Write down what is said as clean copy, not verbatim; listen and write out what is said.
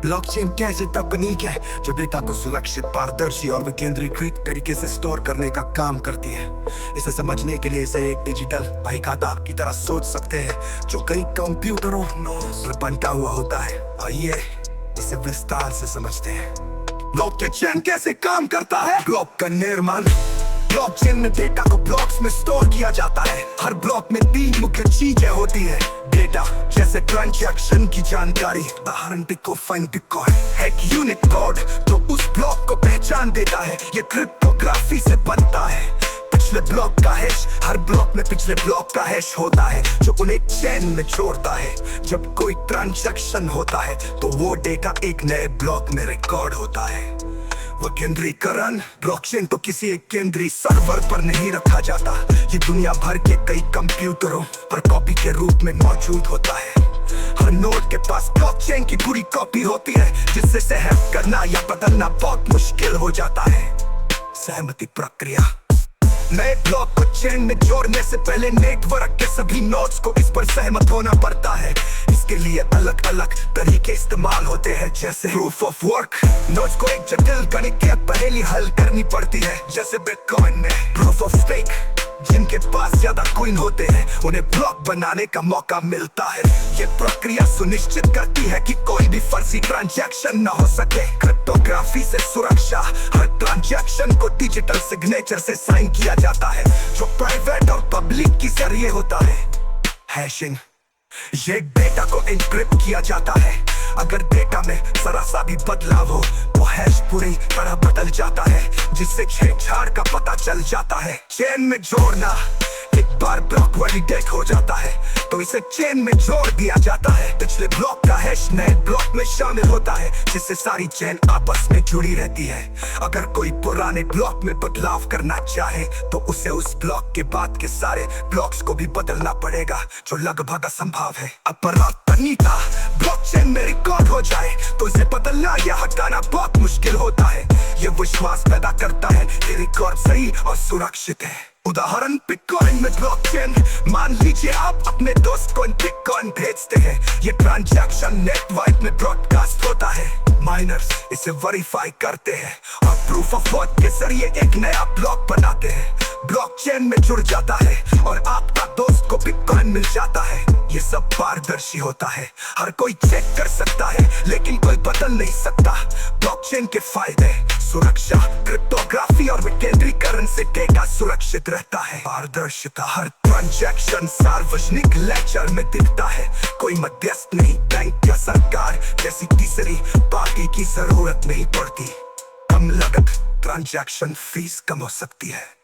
Blockchain कैसे तकनीक है जो डेटा को सुरक्षित, पारदर्शी और विकेंद्रीकृत तरीके से स्टोर करने का काम करती है। इसे समझने के लिए इसे एक डिजिटल बही खाता की तरह सोच सकते हैं जो कई कंप्यूटरों में बंटा हुआ होता है। आइए इसे विस्तार से समझते हैं। ब्लॉकचेन कैसे काम करता है? ब्लॉक का निर्माण। ब्लॉकचेन में डेटा को ब्लॉक्स में स्टोर किया जाता है। हर ब्लॉक में 3 मुख्य चीजें होती है। डेटा जैसे ट्रांजैक्शन की जानकारी, उदाहरण बिटकॉइन है एक यूनिक कोड जो उस ब्लॉक को पहचान देता है। ये क्रिप्टोग्राफी से बनता है। पिछले ब्लॉक का हैश, हर ब्लॉक में पिछले ब्लॉक का हैश होता है जो उन्हें चेन में जोड़ता है। जब कोई ट्रांजैक्शन होता है तो वो डेटा एक नए ब्लॉक में रिकॉर्ड होता है। विकेंद्रीकरण। ब्लॉकचेन तो किसी एक केंद्रीय सर्वर पर नहीं रखा जाता। ये दुनिया भर के कई कंप्यूटरों पर कॉपी के रूप में मौजूद होता है। हर नोड के पास ब्लॉकचेन की पूरी कॉपी होती है जिससे इसे हैक करना या बदलना बहुत मुश्किल हो जाता है। सहमति प्रक्रिया। नए ब्लॉक को चेन में जोड़ने से पहले नेटवर्क के सभी नोड्स को इस पर सहमत होना पड़ता है। इसके लिए अलग अलग तरीके इस्तेमाल होते हैं जैसे प्रूफ ऑफ वर्क। नोड्स को एक जटिल गणितीय पहेली हल करनी पड़ती है जैसे बिटकॉइन में प्रूफ ऑफ स्टेक। जिनके पास ज्यादा कॉइन होते हैं उन्हें ब्लॉक बनाने का मौका मिलता है। ये प्रक्रिया सुनिश्चित करती है कि कोई भी फर्जी ट्रांजैक्शन न हो सके। क्रिप्टोग्राफी से सुरक्षा। हर ट्रांजैक्शन को डिजिटल सिग्नेचर से साइन किया जाता है जो प्राइवेट और पब्लिक के जरिए होता है। हैशिंग। ये डेटा को एन्क्रिप्ट किया जाता है। अगर डेटा में जरा सा भी बदलाव हो तो हैश पूरी तरह बदल जाता है जिससे छेड़छाड़ का पता चल जाता है। चेन में जोड़ना। एक बार ब्लॉक वैलिडेट हो जाता है तो इसे चेन में जोड़ दिया जाता है। पिछले ब्लॉक का हैश नए ब्लॉक में शामिल होता है जिससे सारी चेन आपस में जुड़ी रहती है। अगर कोई पुराने ब्लॉक में बदलाव करना चाहे तो उसे उस ब्लॉक के बाद के सारे ब्लॉक्स को भी बदलना पड़ेगा जो लगभग असंभव है। अपराधनीयता। ब्लॉकचेन में रिकॉर्ड हो जाए तो इसे बदलना या हटाना बहुत मुश्किल होता है। ये विश्वास पैदा करता है कि रिकॉर्ड सही और सुरक्षित है। उदाहरण बिटकॉइन में ब्लॉकचेन। मान लीजिए आप अपने दोस्त को बिटकॉइन भेजते हैं। ये ट्रांजैक्शन नेटवर्क में ब्रॉडकास्ट होता है। माइनर्स इसे वेरीफाई करते हैं और प्रूफ ऑफ वर्क के जरिए एक नया ब्लॉक बनाते हैं। ब्लॉकचेन में जुड़ जाता है और आपका दोस्त को बिटकॉइन मिल जाता है। ये सब पारदर्शी होता है। हर कोई चेक कर सकता है लेकिन कोई बदल नहीं सकता। ब्लॉकचेन के फायदे। सुरक्षा। क्रिप्टोग्राफी और विकेंद्रीकरण से डेटा सुरक्षित रहता है। पारदर्शिता। हर ट्रांजैक्शन सार्वजनिक लेजर में दिखता है। कोई मध्यस्थ नहीं, बैंक या सरकार जैसी तीसरी पार्टी की जरूरत नहीं पड़ती। कम लागत। ट्रांजैक्शन फीस कम हो सकती है।